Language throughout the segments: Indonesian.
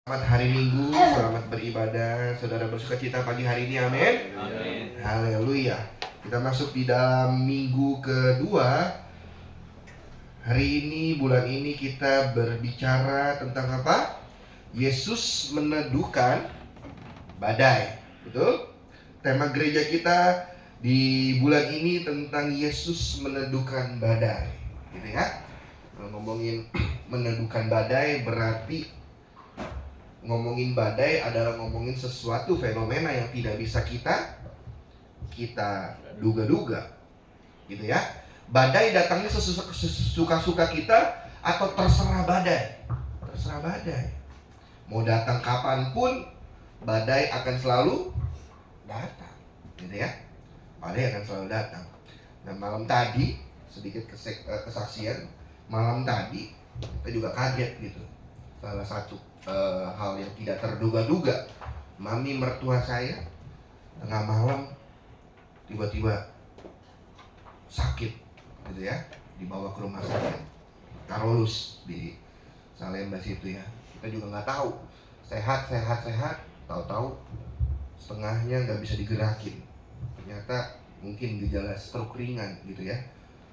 Selamat hari Minggu, selamat beribadah. Saudara bersuka cita pagi hari ini, amin. Amin. Haleluya. Kita masuk di dalam minggu kedua. Hari ini, bulan ini kita berbicara tentang apa? Yesus meneduhkan badai. Betul? Tema gereja kita di bulan ini tentang Yesus meneduhkan badai. Gitu ya. Kalau ngomongin meneduhkan badai berarti ngomongin badai adalah ngomongin sesuatu fenomena yang tidak bisa kita duga-duga, gitu ya. Badai datangnya sesuka-suka kita atau terserah badai. Mau datang kapanpun, badai akan selalu datang, gitu ya. Badai akan selalu datang. Nah, malam tadi sedikit kesaksian. Malam tadi kita juga kaget gitu. Salah satu hal yang tidak terduga-duga, mami mertua saya tengah malam tiba-tiba sakit gitu ya, dibawa ke rumah sakit Karolus di Salemba situ ya. Kita juga nggak tahu, sehat, tahu-tahu setengahnya nggak bisa digerakin. Ternyata mungkin gejala stroke ringan gitu ya.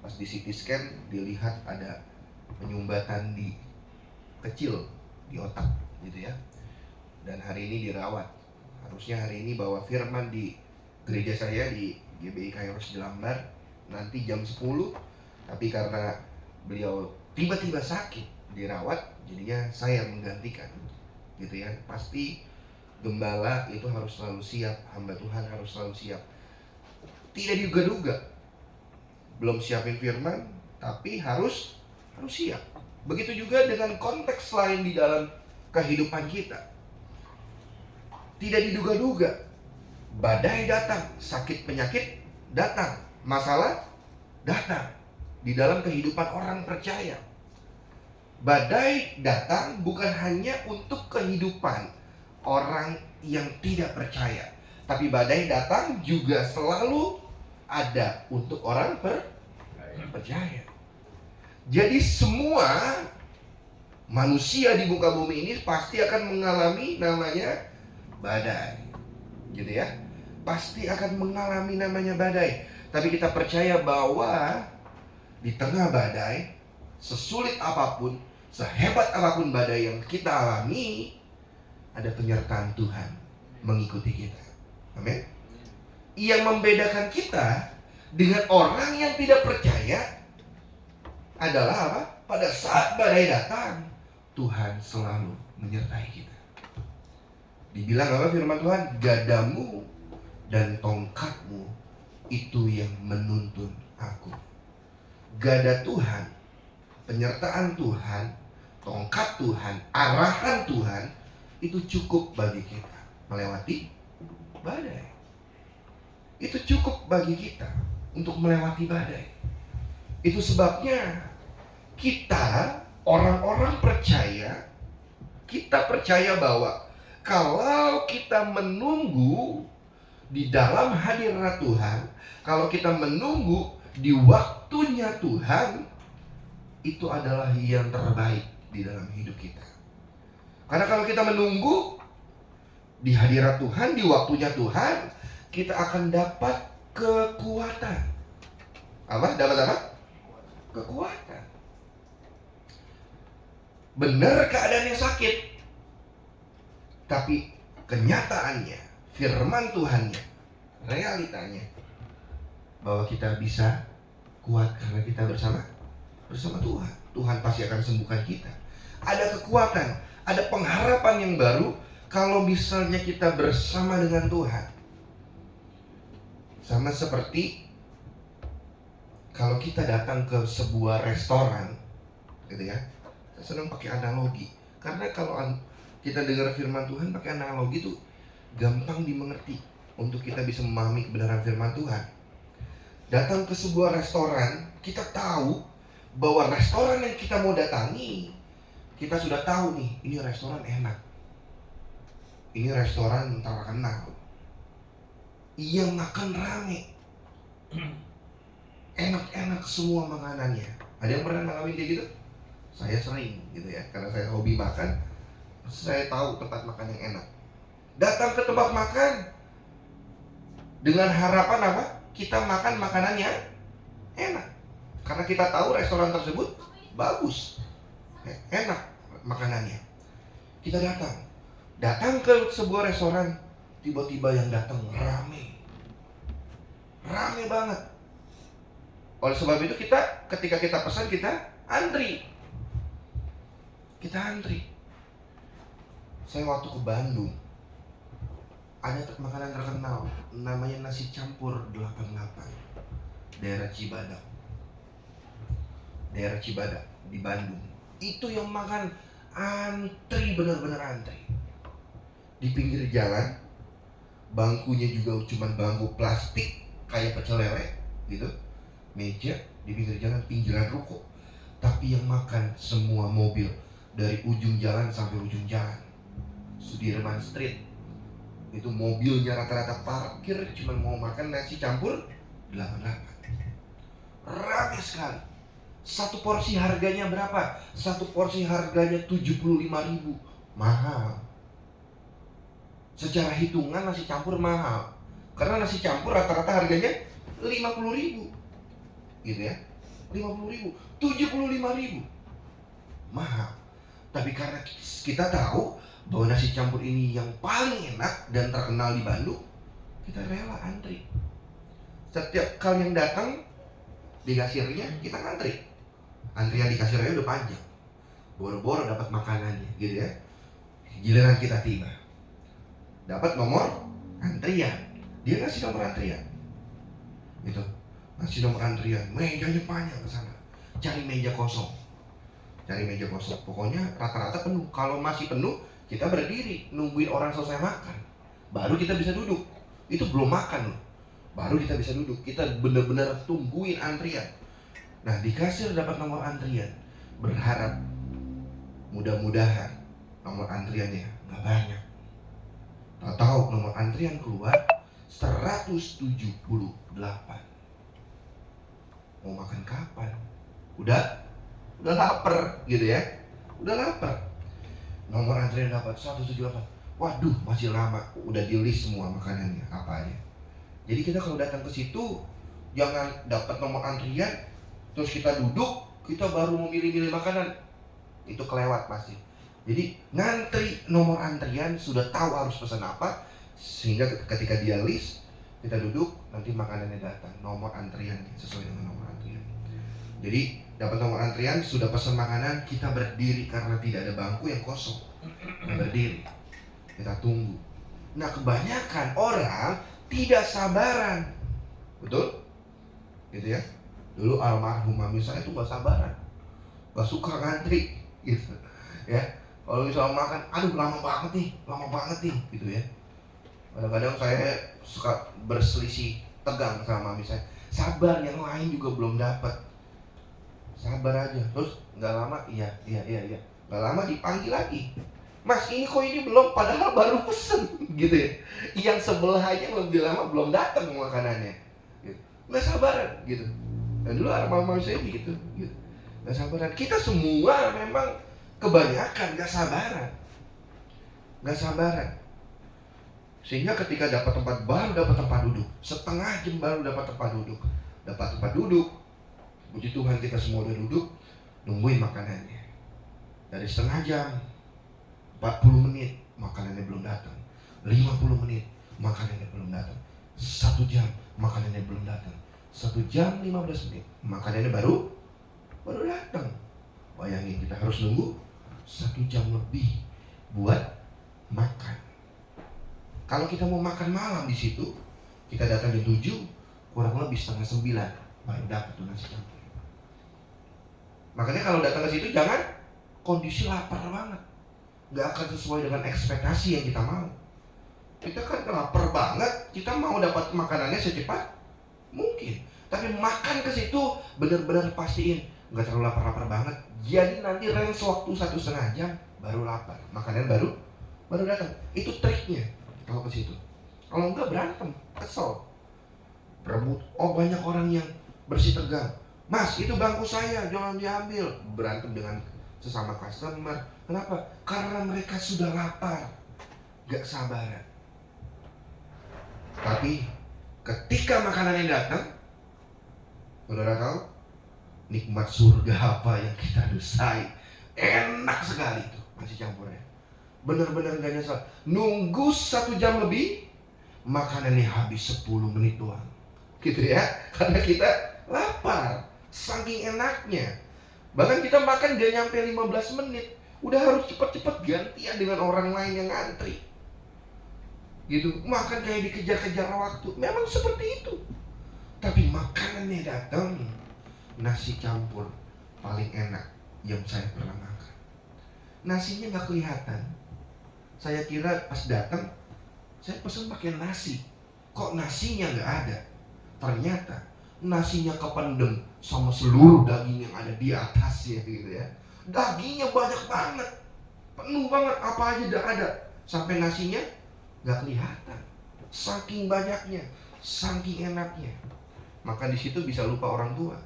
Pas di CT scan dilihat ada penyumbatan di kecil di otak gitu ya. Dan hari ini dirawat. Harusnya hari ini bawa firman di gereja saya di GBI Kairos Jelambar nanti jam 10. Tapi karena beliau tiba-tiba sakit dirawat, jadinya saya menggantikan gitu ya. Pasti gembala itu harus selalu siap, hamba Tuhan harus selalu siap. Tidak diduga-duga, belum siapin firman tapi harus siap. Begitu juga dengan konteks lain di dalam kehidupan kita. Tidak diduga-duga, badai datang, sakit penyakit datang, masalah datang di dalam kehidupan orang percaya. Badai datang bukan hanya untuk kehidupan orang yang tidak percaya, tapi badai datang juga selalu ada untuk orang percaya. Jadi semua manusia di muka bumi ini pasti akan mengalami namanya badai, gitu ya. Pasti akan mengalami namanya badai. Tapi kita percaya bahwa di tengah badai, sesulit apapun, sehebat apapun badai yang kita alami, ada penyertaan Tuhan mengikuti kita. Amin. Yang membedakan kita dengan orang yang tidak percaya adalah apa? Pada saat badai datang, Tuhan selalu menyertai kita. Dibilang apa firman Tuhan? Gadamu dan tongkatmu itu yang menuntun aku. Gada Tuhan, penyertaan Tuhan, tongkat Tuhan, arahan Tuhan itu cukup bagi kita melewati badai. Itu cukup bagi kita untuk melewati badai. Itu sebabnya kita orang-orang percaya, kita percaya bahwa kalau kita menunggu di dalam hadirat Tuhan, kalau kita menunggu di waktunya Tuhan, itu adalah yang terbaik di dalam hidup kita. Karena kalau kita menunggu di hadirat Tuhan, di waktunya Tuhan, kita akan dapat kekuatan. Apa? Dapat apa? Kekuatan. Benar keadaannya sakit, tapi kenyataannya, firman Tuhannya, realitanya bahwa kita bisa kuat karena kita bersama Tuhan. Tuhan pasti akan sembuhkan kita. Ada kekuatan, ada pengharapan yang baru kalau misalnya kita bersama dengan Tuhan. Sama seperti kalau kita datang ke sebuah restoran, gitu ya. Saya senang pakai analogi, karena kalau kita dengar firman Tuhan pakai analogi itu gampang dimengerti untuk kita bisa memahami kebenaran firman Tuhan. Datang ke sebuah restoran, kita tahu bahwa restoran yang kita mau datangi, kita sudah tahu nih, ini restoran enak, ini restoran terkenal, yang makan rame, enak-enak semua makanannya. Ada yang pernah ngalamin kayak gitu? Saya sering gitu ya, karena saya hobi makan. saya tahu tempat makan yang enak. Datang ke tempat makan dengan harapan apa? Kita makan makanan yang enak. Karena kita tahu restoran tersebut bagus, enak makanannya. Kita datang ke sebuah restoran, tiba-tiba yang datang rame banget. Oleh sebab itu ketika kita pesan, kita antri. Saya waktu ke Bandung, ada makanan terkenal namanya nasi campur 88, daerah Cibadak di Bandung. Itu yang makan antri, benar-benar antri. Di pinggir jalan, bangkunya juga cuma bangku plastik kayak pecel lele gitu, meja di pinggir jalan, pinggiran ruko. Tapi yang makan semua mobil dari ujung jalan sampai ujung jalan. Sudirman Street itu mobilnya rata-rata parkir cuma mau makan nasi campur 88. Rame sekali. Satu porsi harganya berapa? Satu porsi harganya 75.000. Mahal. Secara hitungan nasi campur mahal. Karena nasi campur rata-rata harganya 50.000. Gitu ya. 50.000, 75.000. Mahal. Tapi karena kita tahu bahwa nasi campur ini yang paling enak dan terkenal di Bandung, kita rela antri. Setiap kali yang datang, di kasirnya kita ngantri. Antrian di kasirnya udah panjang, boro-boro dapat makanannya gitu ya. Giliran kita tiba, dapat nomor antrian, dia ngasih nomor antrian gitu, ngasih nomor antrian, mejanya panjang ke sana, cari meja kosong. Pokoknya rata-rata penuh. Kalau masih penuh, kita berdiri nungguin orang selesai makan, baru kita bisa duduk. Itu belum makan loh, baru kita bisa duduk. Kita benar-benar tungguin antrian. Nah, di kasir dapat nomor antrian, berharap mudah-mudahan nomor antriannya nggak banyak. Tahu nomor antrian keluar 178. Mau makan kapan? Udah lapar gitu ya. Udah lapar. Nomor antrian dapat 178. Waduh, masih lama. Udah di list semua makanannya apa aja. Jadi kita kalau datang ke situ, jangan dapat nomor antrian terus kita duduk, kita baru mau milih-milih makanan. Itu kelewat pasti. Jadi ngantri nomor antrian, sudah tahu harus pesan apa, sehingga ketika dia list, kita duduk, nanti makanannya datang. Nomor antrian sesuai dengan nomor antrian. Jadi dapat nomor antrian, sudah pesan makanan, kita berdiri karena tidak ada bangku yang kosong. Kita berdiri, kita tunggu. Nah, kebanyakan orang tidak sabaran, betul? Gitu ya. Dulu almarhum mami saya tuh gak sabaran, gak suka ngantri gitu ya. Kalau misalnya makan, aduh lama banget nih gitu ya. Kadang-kadang saya suka berselisih tegang sama mami saya. Sabar, yang lain juga belum dapat. Sabar aja. Terus gak lama, iya. Gak lama dipanggil lagi, Mas ini kok ini belum, padahal baru pesen gitu ya. Yang sebelah aja lebih lama belum datang makanannya gitu. Gak sabaran gitu. Dan dulu mama saya gitu. Gak sabaran. Kita semua memang kebanyakan gak sabaran. Sehingga ketika dapat tempat baru, dapat tempat duduk, setengah jam baru dapat tempat duduk. Puji Tuhan kita semua udah duduk, nungguin makanannya. Dari setengah jam, 40 menit makanannya belum datang, 50 menit makanannya belum datang, 1 jam makanannya belum datang, 1 jam 15 menit makanannya baru datang. Bayangin kita harus nunggu 1 jam lebih buat makan. Kalau kita mau makan malam di situ, kita datang jam 7, kurang lebih setengah 9 baru dapat tuh nasi campur. Makanya kalau datang ke situ jangan kondisi lapar banget, gak akan sesuai dengan ekspektasi yang kita mau. Kita kan lapar banget, kita mau dapat makanannya secepat mungkin. Tapi makan ke situ benar-benar pastiin gak terlalu lapar-lapar banget. Jadi nanti range waktu 1,5 jam baru lapar, makanan baru datang. Itu triknya kalau ke situ. Kalau enggak berantem, kesel, berebut. Oh, banyak orang yang bersih tegang. Mas, itu bangku saya, jangan diambil. Berantem dengan sesama customer. Kenapa? Karena mereka sudah lapar, gak sabaran. Tapi ketika makanannya datang, saudara tahu nikmat surga apa yang kita dusai. Enak sekali tuh nasi campurnya. Benar-benar gak nyesal. Nunggu 1 jam lebih, makanannya habis 10 menit doang. Gitu ya. Karena kita lapar, saking enaknya. Bahkan kita makan gak nyampe 15 menit, udah harus cepet-cepet gantian dengan orang lain yang ngantri. Gitu, makan kayak dikejar-kejar waktu. Memang seperti itu. Tapi makanannya datang, nasi campur paling enak yang saya pernah makan. Nasinya gak kelihatan. Saya kira pas datang, saya pesan pakai nasi. Kok nasinya gak ada? Ternyata nasinya kependem sama seluruh daging yang ada di atasnya gitu ya. Dagingnya banyak banget, penuh banget, apa aja udah ada. Sampai nasinya gak kelihatan. Saking banyaknya, saking enaknya. Maka di situ bisa lupa orang tua.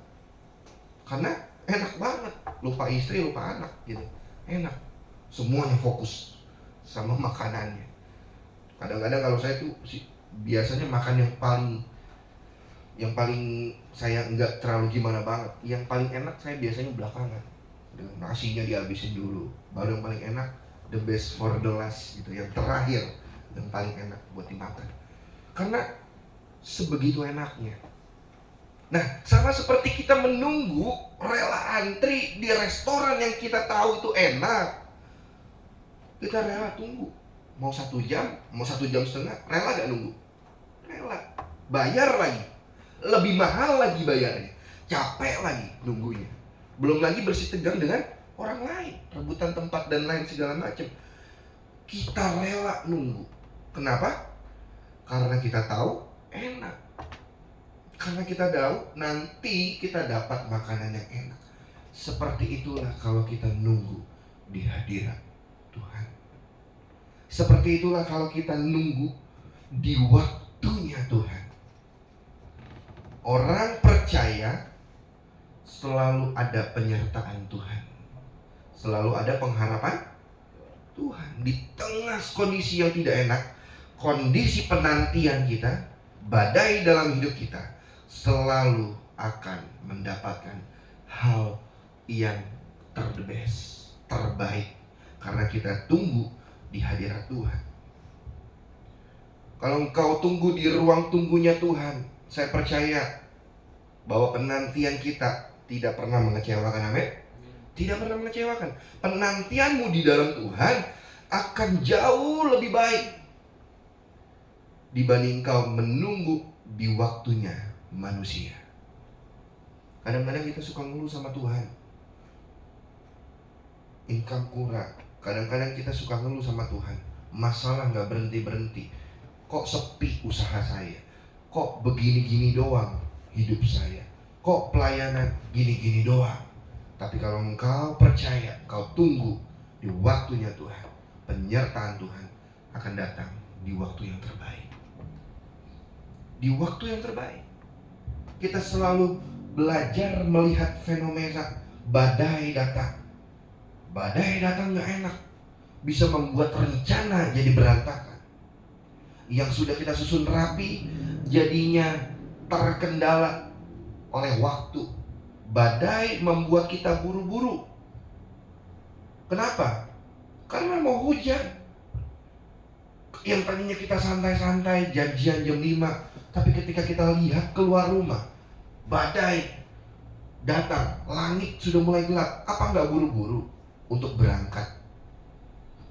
Karena enak banget, lupa istri, lupa anak gitu. Enak. Semuanya fokus sama makanannya. Kadang-kadang kalau saya tuh biasanya makan yang paling saya nggak terlalu gimana banget. Yang paling enak saya biasanya belakangan. Nasinya dihabisin dulu, baru yang paling enak, the best for the last gitu. Yang terakhir yang paling enak buat dimakan. Karena sebegitu enaknya. Nah, sama seperti kita menunggu rela antri di restoran yang kita tahu itu enak, kita rela tunggu. Mau 1 jam, mau 1,5 jam, rela gak nunggu? Rela. Bayar lagi, lebih mahal lagi bayarnya, capek lagi nunggunya. Belum lagi bersih tegang dengan orang lain, rebutan tempat dan lain segala macam. Kita rela nunggu. Kenapa? Karena kita tahu enak. Karena kita tahu nanti kita dapat makanan yang enak. Seperti itulah kalau kita nunggu di hadirat Tuhan. Seperti itulah kalau kita nunggu di waktunya Tuhan. Orang percaya selalu ada penyertaan Tuhan, selalu ada pengharapan Tuhan. Di tengah kondisi yang tidak enak, kondisi penantian kita, badai dalam hidup kita, selalu akan mendapatkan hal yang terbaik, karena kita tunggu di hadirat Tuhan. Kalau engkau tunggu di ruang tunggunya Tuhan, saya percaya bahwa penantian kita tidak pernah mengecewakan. Amin. Tidak pernah mengecewakan. Penantianmu di dalam Tuhan akan jauh lebih baik dibanding kau menunggu di waktunya manusia. Kadang-kadang kita suka ngeluh sama Tuhan, income kurang. Kadang-kadang kita suka ngeluh sama Tuhan, masalah gak berhenti-berhenti. Kok sepi usaha saya? Kok begini-gini doang hidup saya? Kok pelayanan gini-gini doang? Tapi kalau engkau percaya, kau tunggu di waktunya Tuhan, penyertaan Tuhan akan datang di waktu yang terbaik. Di waktu yang terbaik. Kita selalu belajar melihat fenomena badai datang. Badai datang gak enak, bisa membuat rencana jadi berantakan. Yang sudah kita susun rapi jadinya terkendala oleh waktu. Badai membuat kita buru-buru. Kenapa? Karena mau hujan. Yang tadinya kita santai-santai, janjian jam 5, tapi ketika kita lihat keluar rumah, badai datang, langit sudah mulai gelap. Apa nggak buru-buru untuk berangkat?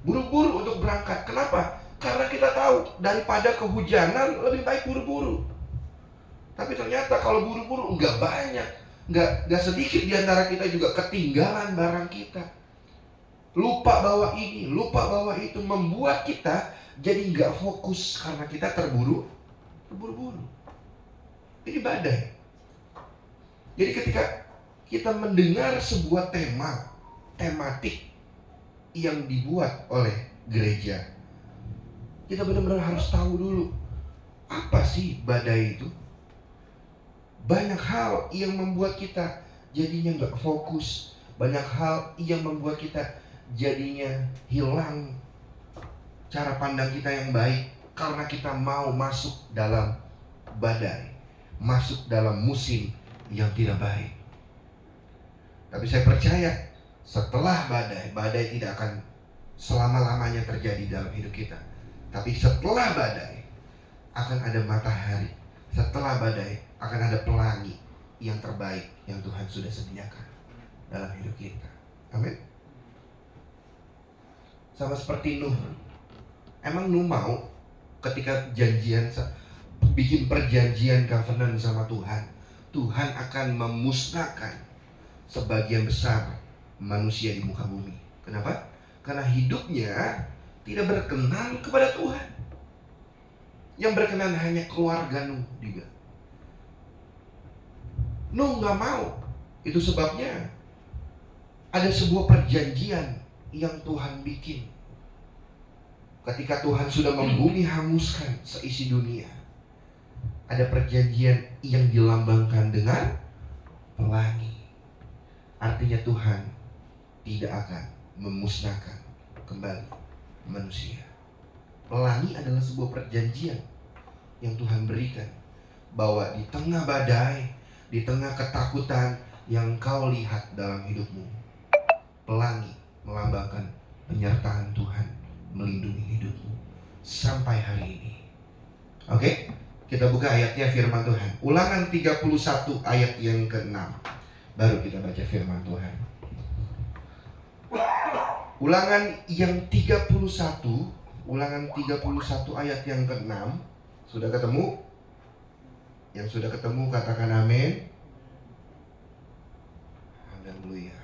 Buru-buru untuk berangkat. Kenapa? Karena kita tahu daripada kehujanan lebih baik buru-buru. Tapi ternyata kalau buru-buru nggak banyak, nggak sedikit di antara kita juga ketinggalan barang kita. Lupa bawa ini, lupa bawa itu, membuat kita jadi nggak fokus karena kita terburu-buru. Ini badai. Jadi ketika kita mendengar sebuah tematik yang dibuat oleh gereja, kita benar-benar harus tahu dulu apa sih badai itu. Banyak hal yang membuat kita jadinya nggak fokus, Banyak hal yang membuat kita jadinya hilang cara pandang kita yang baik karena kita mau masuk dalam badai, masuk dalam musim yang tidak baik. Tapi saya percaya setelah badai tidak akan selama-lamanya terjadi dalam hidup kita. Tapi setelah badai akan ada matahari. Setelah badai akan ada pelangi yang terbaik yang Tuhan sudah sediakan dalam hidup kita. Amin. Sama seperti Nuh. Emang Nuh mau ketika bikin perjanjian covenant sama Tuhan, Tuhan akan memusnahkan sebagian besar manusia di muka bumi. Kenapa? Karena hidupnya tidak berkenan kepada Tuhan. Yang berkenan hanya keluarga Nuh juga. Nuh gak mau. Itu sebabnya ada sebuah perjanjian yang Tuhan bikin. Ketika Tuhan sudah membumi hanguskan seisi dunia, ada perjanjian yang dilambangkan dengan pelangi. Artinya Tuhan tidak akan memusnahkan kembali manusia. Pelangi adalah sebuah perjanjian yang Tuhan berikan, bahwa di tengah badai, di tengah ketakutan yang kau lihat dalam hidupmu, pelangi melambangkan penyertaan Tuhan melindungi hidupmu sampai hari ini. Oke? Kita buka ayatnya, firman Tuhan. Ulangan 31 ayat yang ke-6. Baru kita baca firman Tuhan. Ulangan yang 31, Ulangan 31 ayat yang ke-6. Sudah ketemu? Yang sudah ketemu katakan amin. Haleluya.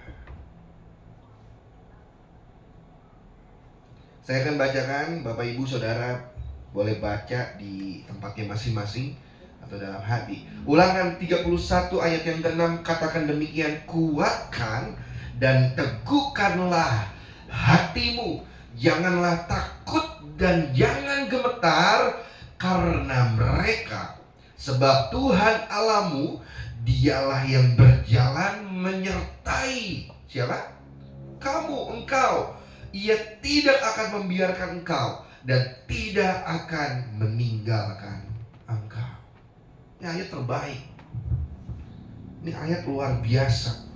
Saya akan bacakan, Bapak Ibu Saudara boleh baca di tempatnya masing-masing atau dalam hati. Ulangan 31 ayat yang ke-6 katakan demikian, kuatkan dan teguhkanlah hatimu, janganlah takut dan jangan gemetar karena mereka, sebab Tuhan Allahmu dialah yang berjalan menyertai siapa? Kamu, engkau. Ia tidak akan membiarkan engkau dan tidak akan meninggalkan engkau. Ini ayat terbaik. Ini ayat luar biasa.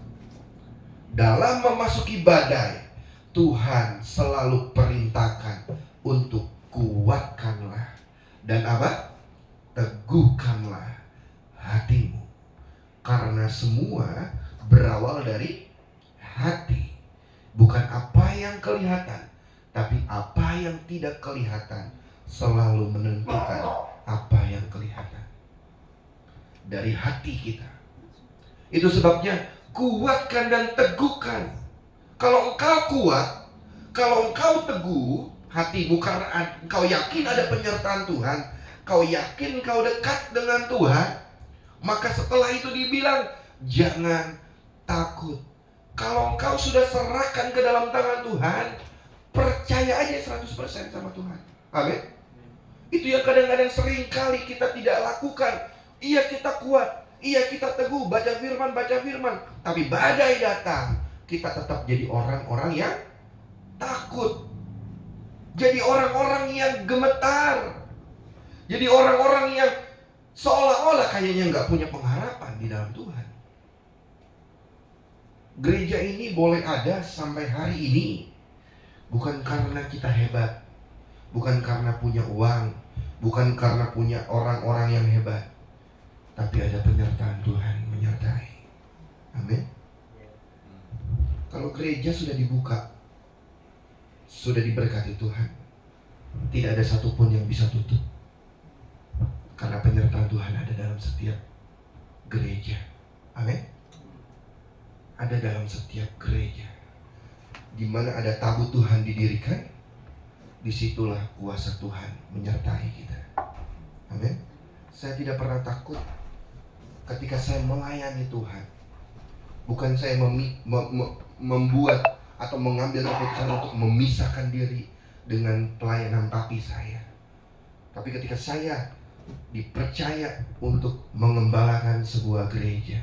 Dalam memasuki badai, Tuhan selalu perintahkan untuk kuatkanlah dan apa? Teguhkanlah hatimu. Karena semua berawal dari hati. Bukan apa yang kelihatan, tapi apa yang tidak kelihatan selalu menentukan apa yang kelihatan. Dari hati kita. Itu sebabnya kuatkan dan teguhkan. Kalau engkau kuat, kalau engkau teguh hatimu karena engkau yakin ada penyertaan Tuhan, kau yakin kau dekat dengan Tuhan, maka setelah itu dibilang jangan takut. Kalau engkau sudah serahkan ke dalam tangan Tuhan, percaya aja 100% sama Tuhan. Amin. Itu yang kadang-kadang sering kali kita tidak lakukan. Iya kita kuat, iya kita teguh, baca firman. Tapi badai datang, kita tetap jadi orang-orang yang takut. Jadi orang-orang yang gemetar. Jadi orang-orang yang seolah-olah kayaknya gak punya pengharapan di dalam Tuhan. Gereja ini boleh ada sampai hari ini bukan karena kita hebat, bukan karena punya uang, bukan karena punya orang-orang yang hebat, tapi ada penyertaan Tuhan menyertai. Amin. Kalau gereja sudah dibuka, sudah diberkati Tuhan, tidak ada satupun yang bisa tutup, karena penyertaan Tuhan ada dalam setiap gereja. Amin. Ada dalam setiap gereja. Di mana ada tabut Tuhan didirikan, disitulah kuasa Tuhan menyertai kita. Amin. Saya tidak pernah takut ketika saya melayani Tuhan. Bukan saya membuat atau mengambil keputusan untuk memisahkan diri dengan pelayanan papi saya. Tapi ketika saya dipercaya untuk mengembalakan sebuah gereja,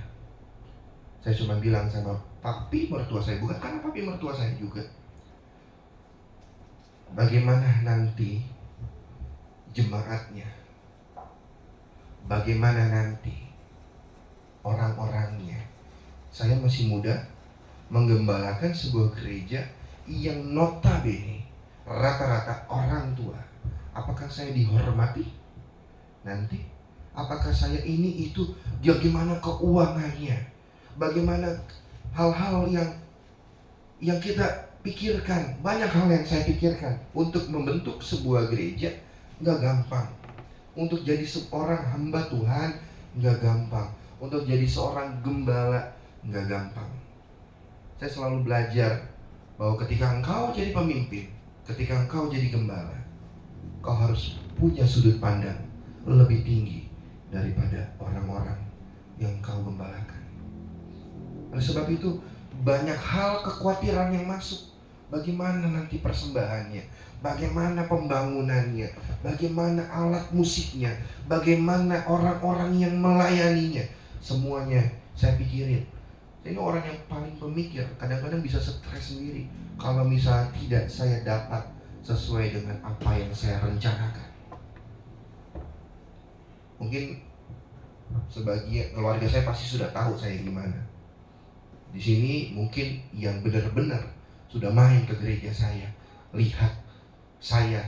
saya cuma bilang sama papi mertua saya, bukan karena papi mertua saya juga. Bagaimana nanti jemaatnya? Bagaimana nanti orang-orangnya? Saya masih muda, menggembalakan sebuah gereja yang notabene rata-rata orang tua. Apakah saya dihormati nanti? Apakah saya ini itu? Bagaimana keuangannya? Bagaimana hal-hal yang kita pikirkan? Banyak hal yang saya pikirkan. Untuk membentuk sebuah gereja nggak gampang. Untuk jadi seorang hamba Tuhan nggak gampang. Untuk jadi seorang gembala nggak gampang. Saya selalu belajar bahwa ketika engkau jadi pemimpin, ketika engkau jadi gembala, kau harus punya sudut pandang lebih tinggi daripada orang-orang yang kau gembalakan. Oleh sebab itu, banyak hal kekhawatiran yang masuk. Bagaimana nanti persembahannya, bagaimana pembangunannya, bagaimana alat musiknya, bagaimana orang-orang yang melayaninya. Semuanya saya pikirin. Ini orang yang paling pemikir, kadang-kadang bisa stres sendiri kalau misalnya tidak saya dapat sesuai dengan apa yang saya rencanakan. Mungkin sebagian keluarga saya pasti sudah tahu saya gimana. Di sini mungkin yang benar-benar sudah main ke gereja saya, lihat saya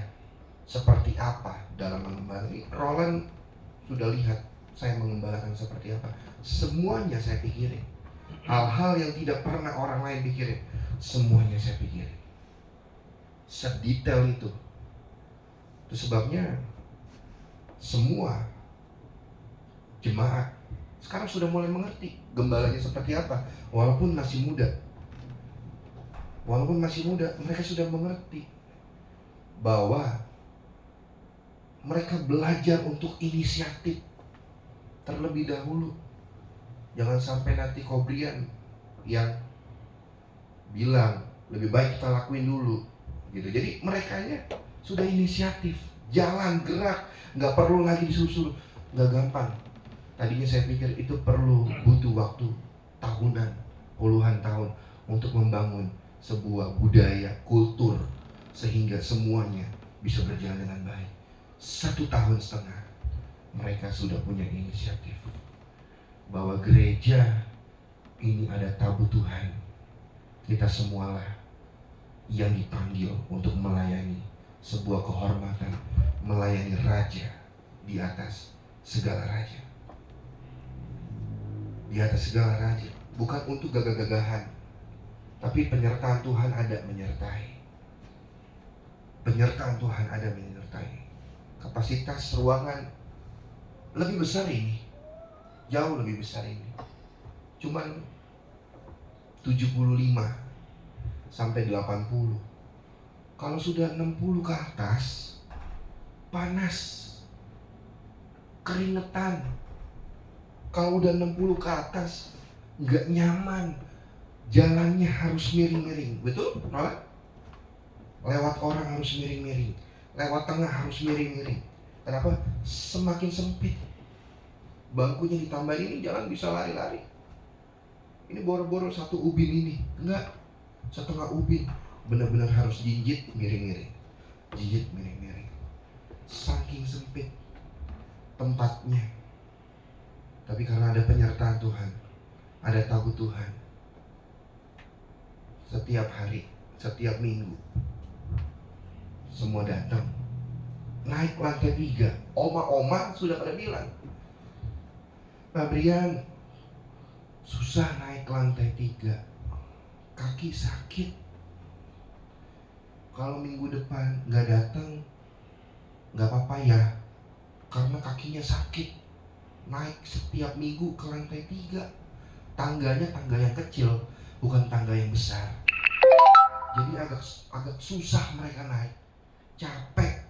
seperti apa dalam mengembalakan. Roland sudah lihat saya mengembalakan seperti apa. Semuanya saya pikirin. Hal-hal yang tidak pernah orang lain pikirin, semuanya saya pikirin. Sedetail itu. Itu sebabnya semua jemaat sekarang sudah mulai mengerti gembalanya seperti apa. Walaupun masih muda, mereka sudah mengerti bahwa mereka belajar untuk inisiatif terlebih dahulu. Jangan sampai nanti Kobrian yang bilang lebih baik kita lakuin dulu gitu. Jadi merekanya sudah inisiatif, jalan, gerak, nggak perlu lagi disusul. Nggak gampang. Tadinya saya pikir itu butuh waktu tahunan, puluhan tahun untuk membangun sebuah budaya, kultur, sehingga semuanya bisa berjalan dengan baik. 1,5 tahun mereka sudah punya inisiatif bahwa gereja ini ada tabu Tuhan. Kita semualah yang dipanggil untuk melayani sebuah kehormatan, melayani raja di atas segala raja. Di atas segala raja, bukan untuk gagah-gagahan, tapi penyertaan Tuhan ada menyertai. Penyertaan Tuhan ada menyertai. Kapasitas ruangan lebih besar ini, jauh lebih besar ini. Cuman 75 sampai 80. Kalau sudah 60 ke atas, panas, keringetan. Kalau udah 60 ke atas, nggak nyaman. Jalannya harus miring-miring, betul? Lewat orang harus miring-miring, lewat tengah harus miring-miring. Kenapa? Semakin sempit. Bangkunya ditambah ini, jalan bisa lari-lari. Ini boro-boro 1 ubin ini, enggak, 1/2 ubin. Benar-benar harus jinjit miring-miring, jinjit miring-miring. Saking sempit tempatnya. Tapi karena ada penyertaan Tuhan, ada tabu Tuhan, setiap hari, setiap minggu, semua datang. Naik lantai 3, oma-oma sudah pada bilang, Pak Brian, susah naik lantai 3, kaki sakit. Kalau minggu depan gak datang, gak apa-apa ya, karena kakinya sakit. Naik setiap minggu ke lantai 3. Tangganya tangga yang kecil, bukan tangga yang besar. Jadi agak susah mereka naik. Capek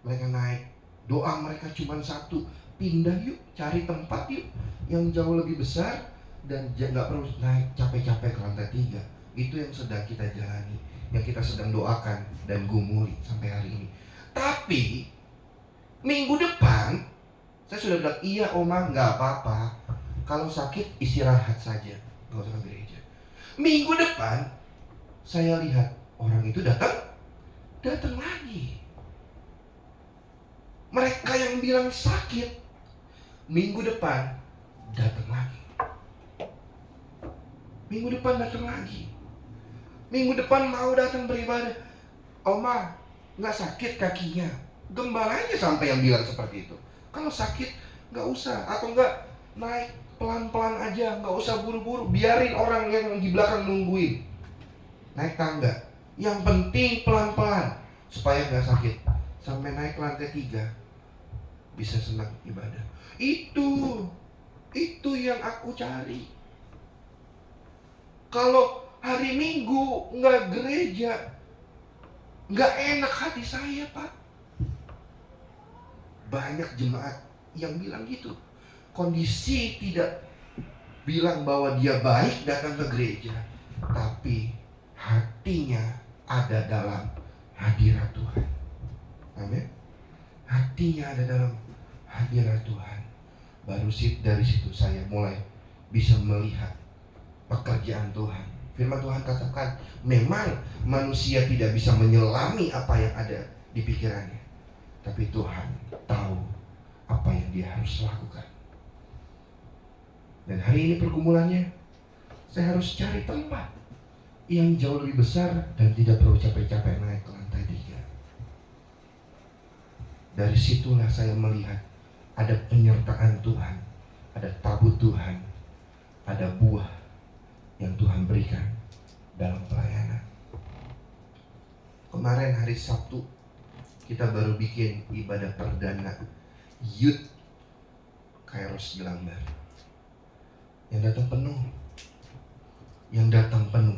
mereka naik. Doa mereka cuma satu, pindah yuk, cari tempat yuk yang jauh lebih besar dan gak perlu naik capek-capek ke lantai 3. Itu yang sedang kita jalani, yang kita sedang doakan dan gumuli sampai hari ini. Tapi minggu depan saya sudah bilang, iya oma, gak apa-apa. Kalau sakit istirahat saja, gak usah ke gereja. Minggu depan saya lihat orang itu datang lagi. Mereka yang bilang sakit, minggu depan datang lagi. Minggu depan datang lagi. Minggu depan mau datang beribadah. Oma, nggak sakit kakinya. Gembalanya sampai yang bilang seperti itu. Kalau sakit nggak usah, atau nggak naik pelan-pelan aja, nggak usah buru-buru. Biarin orang yang di belakang nungguin. Naik tangga. Yang penting pelan-pelan supaya nggak sakit. Sampai naik lantai 3 bisa senang ibadah. Itu yang aku cari. Kalau hari Minggu nggak gereja, nggak enak hati saya, Pak. Banyak jemaat yang bilang gitu. Kondisi tidak bilang bahwa dia baik datang ke gereja, tapi hatinya ada dalam hadirat Tuhan. Amin. Hatinya ada dalam hadirat Tuhan. Baru dari situ saya mulai bisa melihat pekerjaan Tuhan. Firman Tuhan katakan, memang manusia tidak bisa menyelami apa yang ada di pikirannya, tapi Tuhan tahu apa yang dia harus lakukan. Dan hari ini pergumulannya, saya harus cari tempat yang jauh lebih besar dan tidak perlu capek-capek naik ke lantai 3. Dari situlah saya melihat ada penyertaan Tuhan, ada tabut Tuhan, ada buah yang Tuhan berikan dalam pelayanan. Kemarin hari Sabtu kita baru bikin ibadah perdana Youth Kairos Jelambar. Yang datang penuh,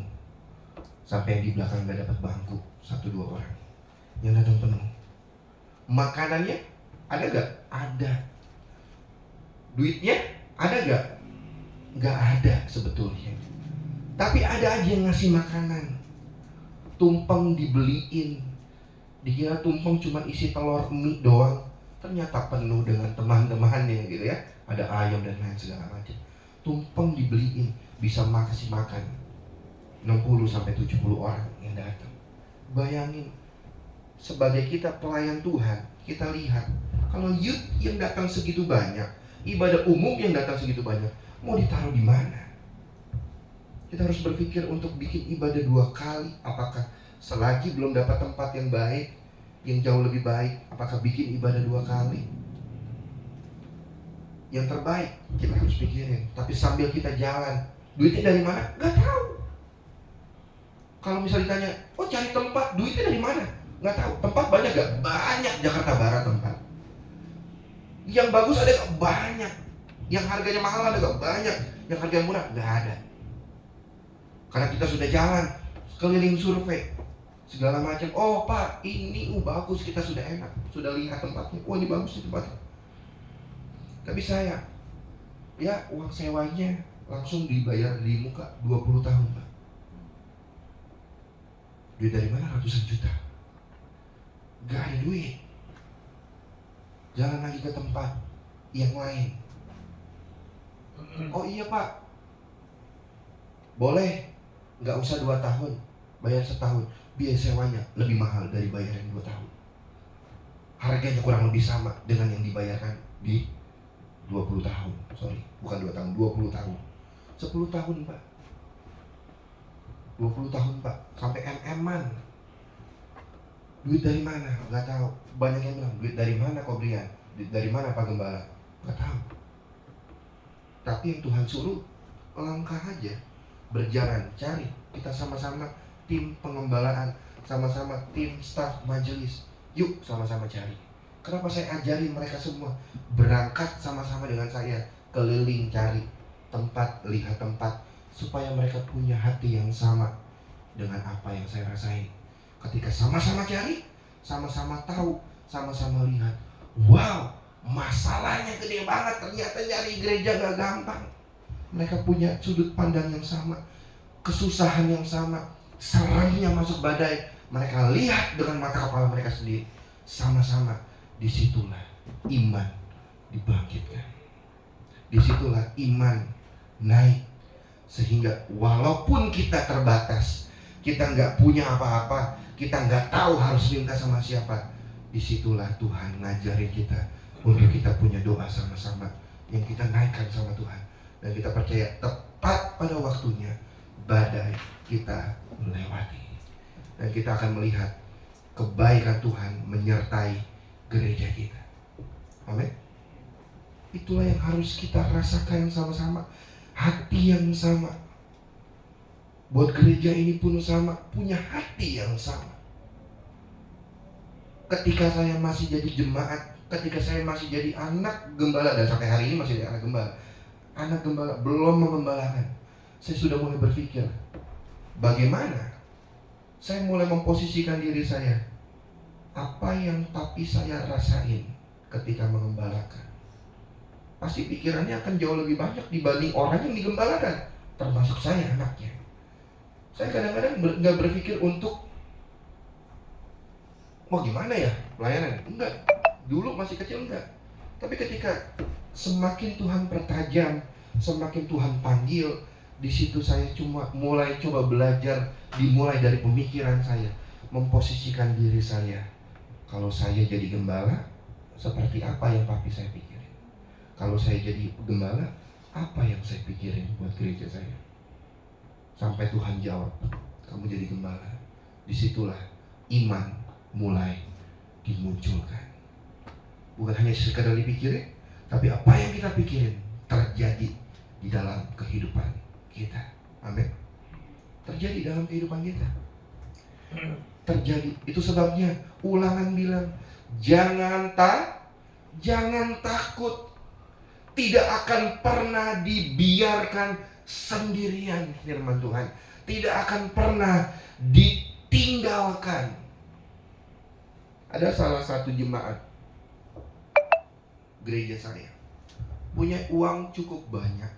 sampai yang di belakang gak dapat bangku 1-2 orang. Yang datang penuh. Makanannya ada gak? Ada. Duitnya ada gak? Gak ada sebetulnya. Tapi ada aja yang ngasih makanan. Tumpeng dibeliin. Dikira tumpeng cuma isi telur mie doang. Ternyata penuh dengan teman-temannya gitu ya. Ada ayam dan lain segala macam. Tumpeng dibeliin, bisa kasih makan 60-70 orang yang datang. Bayangin, sebagai kita pelayan Tuhan, kita lihat kalau youth yang datang segitu banyak, ibadah umum yang datang segitu banyak, mau ditaruh di mana? Kita harus berpikir untuk bikin ibadah 2 kali. Apakah selagi belum dapat tempat yang baik, yang jauh lebih baik, apakah bikin ibadah 2 kali? Yang terbaik kita harus pikirin. Tapi sambil kita jalan, duitnya dari mana? Gak tahu. Kalau misalnya ditanya, oh cari tempat, duitnya dari mana? Gak tahu. Tempat banyak gak? Banyak. Jakarta Barat tempat. Yang bagus ada gak? Banyak. Yang harganya mahal ada gak? Banyak. Yang harganya murah? Gak ada. Karena kita sudah jalan keliling survei segala macam. Oh Pak, ini bagus, kita sudah enak, sudah lihat tempatnya. Oh ini bagus ini tempatnya. Tapi saya, ya uang sewanya langsung dibayar di muka 20 tahun Pak. Duit dari mana ratusan juta? Gak ada duit. Jalan lagi ke tempat yang lain. Oh iya Pak, boleh, gak usah 2 tahun, bayar setahun. Biaya sewanya lebih mahal dari bayaran 2 tahun. Harganya kurang lebih sama dengan yang dibayarkan di 20 tahun. Sorry, bukan 2 tahun, 20 tahun. 10 tahun Pak, 20 tahun Pak, sampai MM-an. Duit dari mana? Gak tahu. Banyak yang bilang, duit dari mana kau Brian? Duit dari mana Pak Gembala? Gak tahu. Tapi yang Tuhan suruh, langkah aja, berjalan, cari. Kita sama-sama tim pengembalaan, sama-sama tim staf majelis. Yuk sama-sama cari. Kenapa saya ajarin mereka semua? Berangkat sama-sama dengan saya, keliling cari tempat, lihat tempat, supaya mereka punya hati yang sama dengan apa yang saya rasain. Ketika sama-sama cari, sama-sama tahu, sama-sama lihat, wow, masalahnya gede banget. Ternyata nyari gereja gak gampang. Mereka punya sudut pandang yang sama, kesusahan yang sama, seramnya masuk badai. Mereka lihat dengan mata kepala mereka sendiri. Sama-sama, disitulah iman dibangkitkan. Disitulah iman naik. Sehingga walaupun kita terbatas, kita nggak punya apa-apa, kita nggak tahu harus minta sama siapa, disitulah Tuhan ngajarin kita untuk kita punya doa sama-sama yang kita naikkan sama Tuhan. Dan kita percaya tepat pada waktunya badai kita melewati, dan kita akan melihat kebaikan Tuhan menyertai gereja kita. Amin. Itulah yang harus kita rasakan sama-sama, hati yang sama. Buat gereja ini pun sama, punya hati yang sama. Ketika saya masih jadi jemaat, ketika saya masih jadi anak gembala, dan sampai hari ini masih jadi anak gembala belum mengembalakan, saya sudah mulai berpikir, bagaimana saya mulai memposisikan diri saya, apa yang papi saya rasain ketika mengembalakan. Pasti pikirannya akan jauh lebih banyak dibanding orang yang digembalakan, termasuk saya anaknya. Saya kadang-kadang nggak berpikir untuk mau gimana ya pelayanan, enggak. Dulu masih kecil enggak. Tapi ketika semakin Tuhan pertajam, semakin Tuhan panggil, di situ saya cuma mulai coba belajar, dimulai dari pemikiran saya, memposisikan diri saya. Kalau saya jadi gembala, seperti apa yang papi saya pikirin? Kalau saya jadi gembala, apa yang saya pikirin buat gereja saya? Sampai Tuhan jawab, kamu jadi gembala. Disitulah iman mulai dimunculkan. Bukan hanya sekadar dipikirin, tapi apa yang kita pikirin terjadi di dalam kehidupan kita. Amin. Terjadi dalam kehidupan kita. Terjadi. Itu sebabnya Ulangan bilang, jangan takut. Tidak akan pernah dibiarkan sendirian, firman Tuhan. Tidak akan pernah ditinggalkan. Ada salah satu jemaat gereja saya punya uang cukup banyak.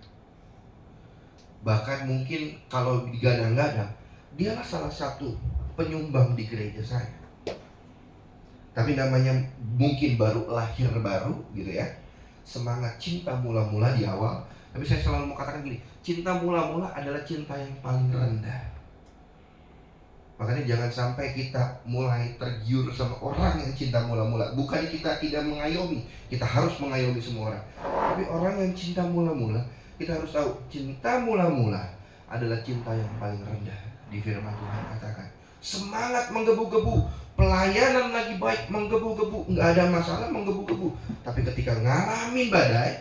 Bahkan mungkin kalau digadang-gadang, dialah salah satu penyumbang di gereja saya. Tapi namanya mungkin lahir baru gitu ya. Semangat cinta mula-mula di awal. Tapi saya selalu mau katakan gini, cinta mula-mula adalah cinta yang paling rendah. Makanya jangan sampai kita mulai tergiur sama orang yang cinta mula-mula. Bukannya kita tidak mengayomi, kita harus mengayomi semua orang. Tapi orang yang cinta mula-mula, kita harus tahu, cinta mula-mula adalah cinta yang paling rendah. Di firman Tuhan katakan, semangat menggebu-gebu, pelayanan lagi baik menggebu-gebu, nggak ada masalah menggebu-gebu. Tapi ketika ngalamin badai,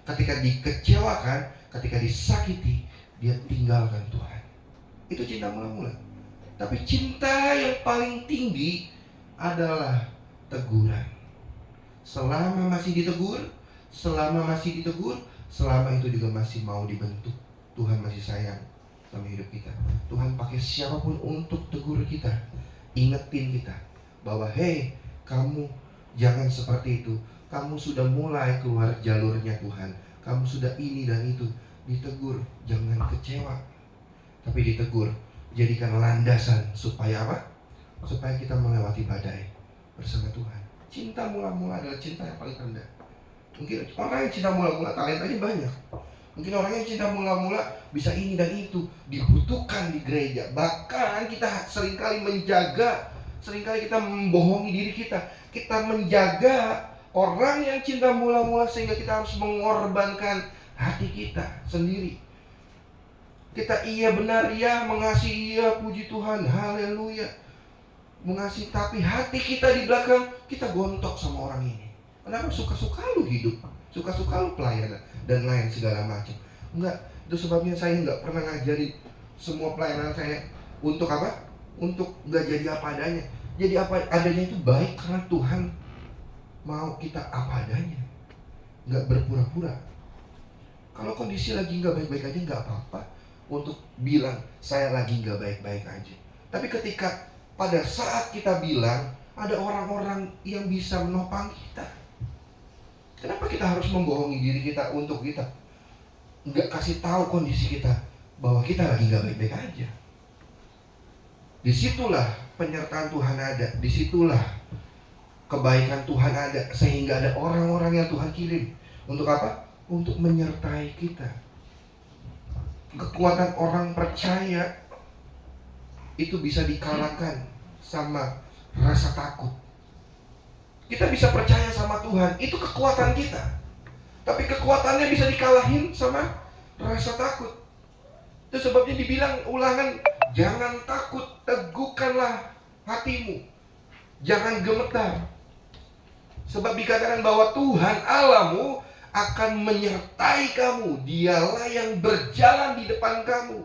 ketika dikecewakan, ketika disakiti, dia tinggalkan Tuhan. Itu cinta mula-mula. Tapi cinta yang paling tinggi adalah teguran. Selama masih ditegur, selama itu juga masih mau dibentuk, Tuhan masih sayang sama hidup kita. Tuhan pakai siapapun untuk tegur kita, ingetin kita bahwa hey, kamu jangan seperti itu. Kamu sudah mulai keluar jalurnya Tuhan. Kamu sudah ini dan itu. Ditegur, jangan kecewa, tapi ditegur, jadikan landasan supaya apa? Supaya kita melewati badai bersama Tuhan. Cinta mula-mula adalah cinta yang paling rendah. Mungkin orang yang cinta mula-mula talentanya banyak. Mungkin orang yang cinta mula-mula bisa ini dan itu, dibutuhkan di gereja. Bahkan kita seringkali kita membohongi diri kita. Kita menjaga orang yang cinta mula-mula sehingga kita harus mengorbankan hati kita sendiri. Kita iya benar, iya mengasihi, iya puji Tuhan, haleluya, mengasihi, tapi hati kita di belakang kita gontok sama orang ini. Kenapa? Suka-suka lu hidup, suka-suka lu pelayanan dan lain segala macam. Enggak, itu sebabnya saya enggak pernah ngajarin semua pelayanan saya untuk apa? Untuk enggak jadi apa adanya. Jadi apa adanya itu baik karena Tuhan mau kita apa adanya, enggak berpura-pura. Kalau kondisi lagi enggak baik-baik aja enggak apa-apa untuk bilang saya lagi nggak baik-baik aja. Tapi ketika pada saat kita bilang, ada orang-orang yang bisa menopang kita. Kenapa kita harus membohongi diri kita untuk kita nggak kasih tahu kondisi kita bahwa kita lagi nggak baik-baik aja? Disitulah penyertaan Tuhan ada, disitulah kebaikan Tuhan ada, sehingga ada orang-orang yang Tuhan kirim untuk apa? Untuk menyertai kita. Kekuatan orang percaya itu bisa dikalahkan sama rasa takut. Kita bisa percaya sama Tuhan, itu kekuatan kita. Tapi kekuatannya bisa dikalahin sama rasa takut. Itu sebabnya dibilang Ulangan, jangan takut, teguhkanlah hatimu, jangan gemetar. Sebab dikatakan bahwa Tuhan Allahmu akan menyertai kamu. Dialah yang berjalan di depan kamu.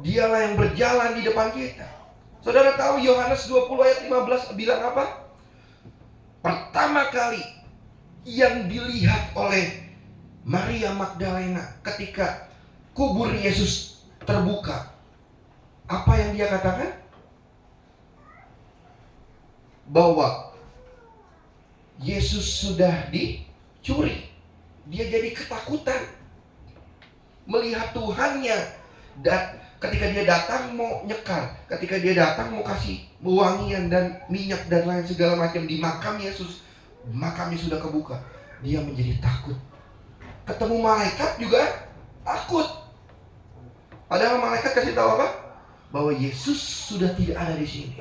Dialah yang berjalan di depan kita. Saudara tahu Yohanes 20 ayat 15 bilang apa? Pertama kali yang dilihat oleh Maria Magdalena ketika kubur Yesus terbuka, apa yang dia katakan? Bahwa Yesus sudah dicuri. Dia jadi ketakutan melihat Tuhannya. Dan ketika dia datang mau nyekar, ketika dia datang mau kasih wangian dan minyak dan lain segala macam di makam Yesus, makamnya sudah kebuka, dia menjadi takut. Ketemu malaikat juga takut. Padahal malaikat kasih tahu apa? Bahwa Yesus sudah tidak ada di sini.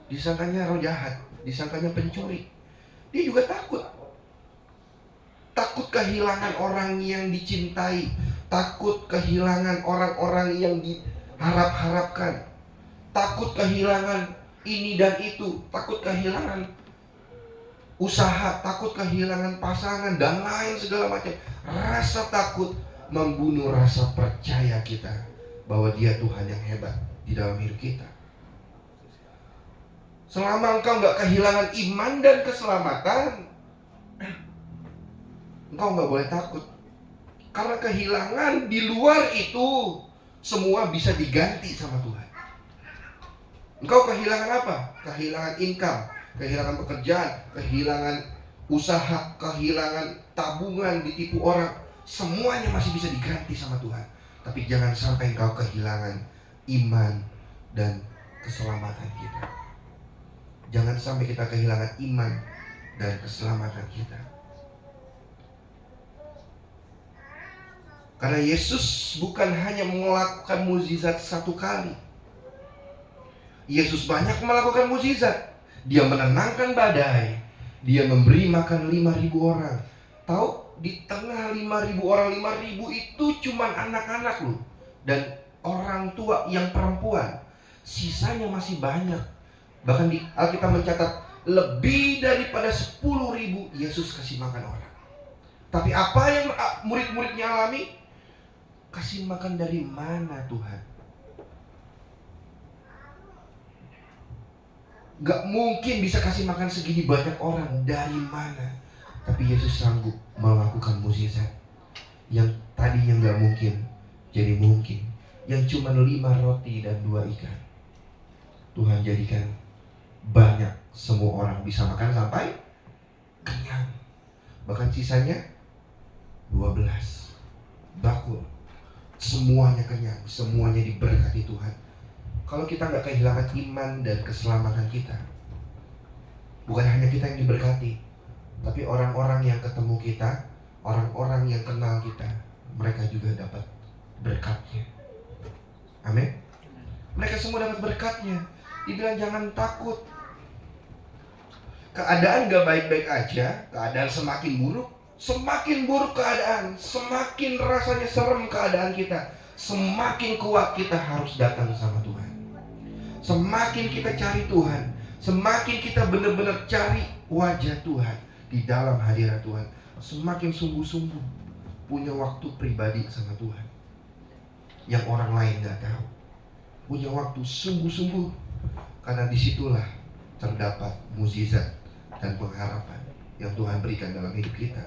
Disangkanya roh jahat, disangkanya pencuri. Dia juga takut. Takut kehilangan orang yang dicintai, takut kehilangan orang-orang yang diharap-harapkan, takut kehilangan ini dan itu, takut kehilangan usaha, takut kehilangan pasangan dan lain segala macam. Rasa takut membunuh rasa percaya kita bahwa Dia Tuhan yang hebat di dalam hidup kita. Selama engkau gak kehilangan iman dan keselamatan, engkau gak boleh takut. Karena kehilangan di luar itu semua bisa diganti sama Tuhan. Engkau kehilangan apa? Kehilangan income, kehilangan pekerjaan, kehilangan usaha, kehilangan tabungan, ditipu orang. Semuanya masih bisa diganti sama Tuhan. Tapi jangan sampai engkau kehilangan iman dan keselamatan kita. Jangan sampai kita kehilangan iman dan keselamatan kita. Karena Yesus bukan hanya melakukan mukjizat satu kali. Yesus banyak melakukan mukjizat. Dia menenangkan badai. Dia memberi makan 5.000 orang. Tahu, di tengah 5.000 orang, 5.000 itu cuma anak-anak loh. Dan orang tua yang perempuan. Sisanya masih banyak. Bahkan di Alkitab mencatat lebih daripada 10.000 Yesus kasih makan orang. Tapi apa yang murid-muridnya alami? Kasih makan dari mana Tuhan? Gak mungkin bisa kasih makan segini banyak orang. Dari mana? Tapi Yesus sanggup melakukan mukjizat. Yang tadinya gak mungkin jadi mungkin. Yang cuma 5 roti dan 2 ikan, Tuhan jadikan banyak. Semua orang bisa makan sampai kenyang. Bahkan sisanya 12 bakul. Semuanya kenyang, semuanya diberkati Tuhan. Kalau kita gak kehilangan iman dan keselamatan kita, bukan hanya kita yang diberkati, tapi orang-orang yang ketemu kita, orang-orang yang kenal kita, mereka juga dapat berkatnya. Amin. Mereka semua dapat berkatnya. Dibilang jangan takut. Keadaan gak baik-baik aja, keadaan semakin buruk. Semakin buruk keadaan, semakin rasanya serem keadaan kita, semakin kuat kita harus datang sama Tuhan. Semakin kita cari Tuhan, semakin kita benar-benar cari wajah Tuhan di dalam hadirat Tuhan, semakin sungguh-sungguh punya waktu pribadi sama Tuhan yang orang lain gak tahu. Punya waktu sungguh-sungguh, karena disitulah terdapat mukjizat dan pengharapan yang Tuhan berikan dalam hidup kita.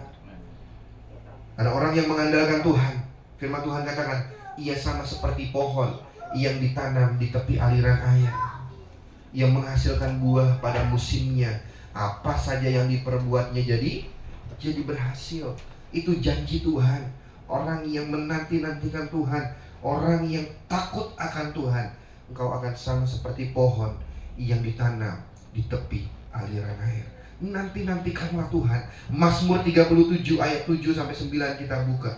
Ada orang yang mengandalkan Tuhan. Firman Tuhan katakan, ia sama seperti pohon yang ditanam di tepi aliran air, yang menghasilkan buah pada musimnya. Apa saja yang diperbuatnya jadi berhasil. Itu janji Tuhan. Orang yang menanti-nantikan Tuhan, orang yang takut akan Tuhan, engkau akan sama seperti pohon yang ditanam di tepi aliran air. Nanti-nantikanlah Tuhan. Mazmur 37 ayat 7 sampai 9 kita buka.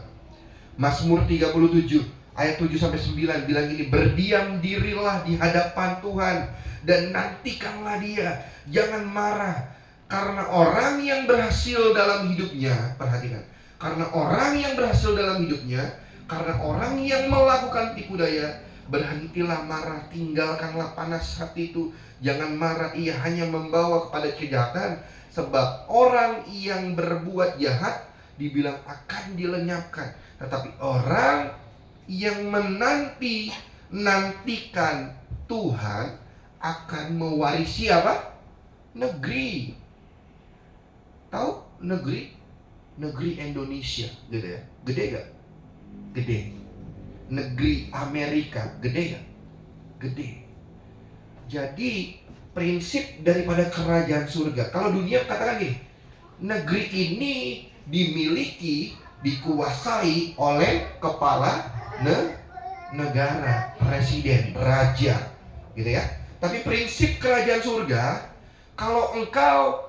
Mazmur 37 ayat 7 sampai 9 bilang gini, berdiam dirilah di hadapan Tuhan dan nantikanlah Dia. Jangan marah karena orang yang berhasil dalam hidupnya. Perhatikan, karena orang yang berhasil dalam hidupnya, karena orang yang melakukan tipu daya. Berhentilah marah, tinggalkanlah panas hati itu. Jangan marah, ia hanya membawa kepada kejahatan. Sebab orang yang berbuat jahat dibilang akan dilenyapkan, tetapi orang yang nantikan Tuhan akan mewarisi apa? Negeri. Tahu negeri? Negeri Indonesia, gitu ya. Gede gak? Gede. Negeri Amerika, gede gak? Gede. Jadi prinsip daripada kerajaan surga, kalau dunia katakan gini, negeri ini dimiliki, dikuasai oleh kepala negara, presiden, raja, gitu ya. Tapi prinsip kerajaan surga, kalau engkau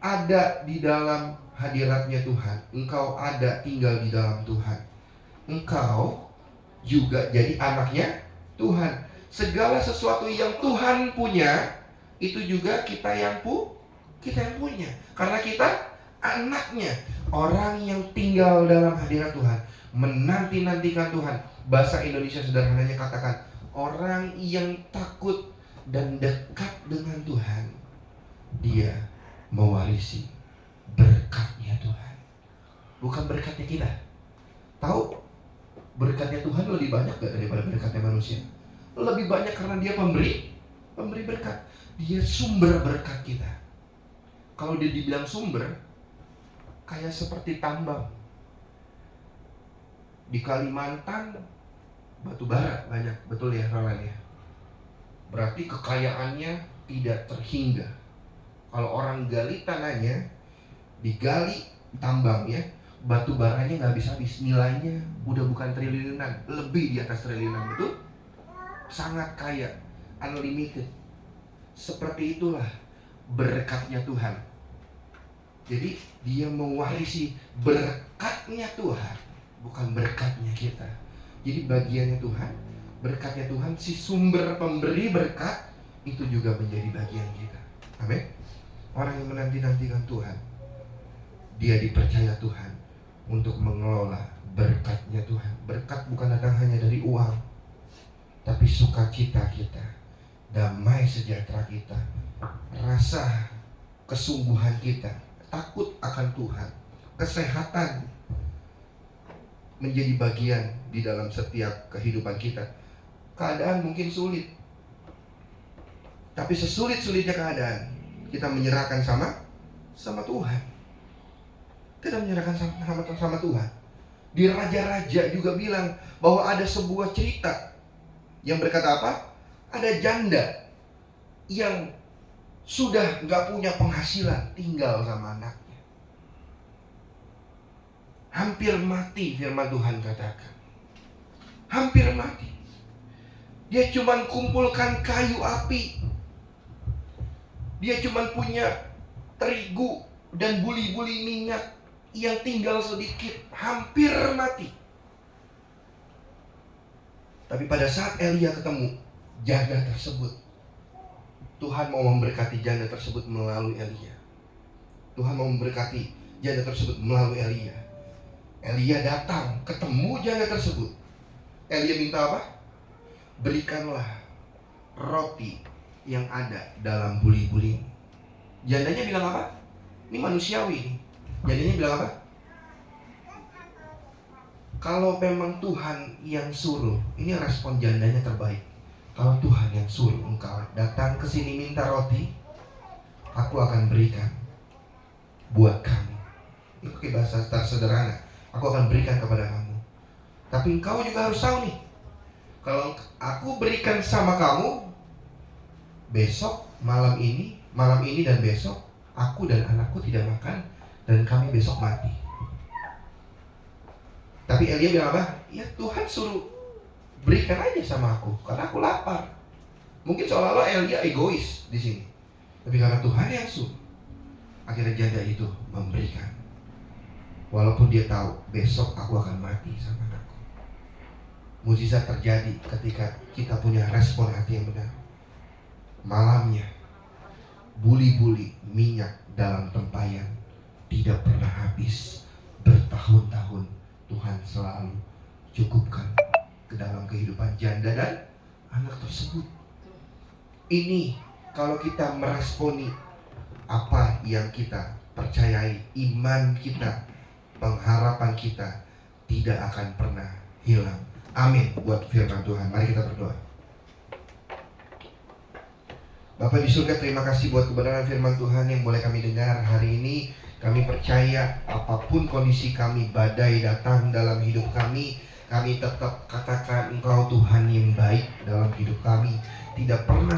ada di dalam hadiratnya Tuhan, engkau ada tinggal di dalam Tuhan, engkau juga jadi anaknya Tuhan. Segala sesuatu yang Tuhan punya, itu juga kita yang punya. Karena kita anaknya. Orang yang tinggal dalam hadirat Tuhan, menanti-nantikan Tuhan. Bahasa Indonesia sederhananya katakan, orang yang takut dan dekat dengan Tuhan, dia mewarisi berkatnya Tuhan. Bukan berkatnya kita. Tahu, berkatnya Tuhan lebih banyak gak daripada berkatnya manusia? Lebih banyak karena dia pemberi berkat. Dia sumber berkat kita. Kalau dia dibilang sumber, kayak seperti tambang. Di Kalimantan batu bara banyak, betul ya Roland ya? Berarti kekayaannya tidak terhingga. Kalau orang gali tanahnya, digali tambangnya, batu baranya nggak habis-habis. Nilainya udah bukan triliunan, lebih di atas triliunan, betul? Sangat kaya, unlimited. Seperti itulah berkatnya Tuhan. Jadi dia mewarisi berkatnya Tuhan, bukan berkatnya kita. Jadi bagiannya Tuhan, berkatnya Tuhan, si sumber pemberi berkat itu juga menjadi bagian kita. Amin. Orang yang menanti-nantikan Tuhan, dia dipercaya Tuhan untuk mengelola berkatnya Tuhan. Berkat bukan datang hanya dari uang, tapi sukacita kita, damai sejahtera kita, rasa kesungguhan kita, takut akan Tuhan, kesehatan menjadi bagian di dalam setiap kehidupan kita. Keadaan mungkin sulit, tapi sesulit-sulitnya keadaan, kita menyerahkan sama Tuhan. Kita menyerahkan sama Tuhan. Di Raja-Raja juga bilang bahwa ada sebuah cerita yang berkata apa? Ada janda yang sudah gak punya penghasilan, tinggal sama anaknya. Hampir mati, firman Tuhan katakan. Hampir mati. Dia cuma kumpulkan kayu api. Dia cuma punya terigu dan buli-buli minyak yang tinggal sedikit, hampir mati. Tapi pada saat Elia ketemu janda tersebut, Tuhan mau memberkati janda tersebut melalui Elia. Tuhan mau memberkati janda tersebut melalui Elia. Elia datang, ketemu janda tersebut. Elia minta apa? Berikanlah roti yang ada dalam buli-buli. Jandanya bilang apa? Ini manusiawi. Jandanya bilang apa? Kalau memang Tuhan yang suruh, ini respon jandanya terbaik. Kalau Tuhan yang suruh engkau datang ke sini minta roti, aku akan berikan buat kamu. Ini pakai bahasa sederhana. Aku akan berikan kepada kamu. Tapi engkau juga harus tahu nih, kalau aku berikan sama kamu, besok malam ini dan besok aku dan anakku tidak makan dan kami besok mati. Tapi Elia bilang apa? Ya Tuhan suruh berikan aja sama aku karena aku lapar. Mungkin seolah-olah Elia egois di sini. Tapi karena Tuhan yang suruh. Akhirnya janda itu memberikan, walaupun dia tahu besok aku akan mati sama anakku. Mujizat terjadi ketika kita punya respon hati yang benar. Malamnya, buli-buli minyak dalam tempayan tidak pernah habis. Bertahun-tahun Tuhan selalu cukupkan ke dalam kehidupan janda dan anak tersebut. Ini kalau kita meresponi apa yang kita percayai, iman kita, pengharapan kita tidak akan pernah hilang. Amin buat firman Tuhan. Mari kita berdoa. Bapa di surga, terima kasih buat kebenaran firman Tuhan yang boleh kami dengar hari ini. Kami percaya apapun kondisi kami, badai datang dalam hidup kami tetap katakan Engkau Tuhan yang baik dalam hidup kami. Tidak pernah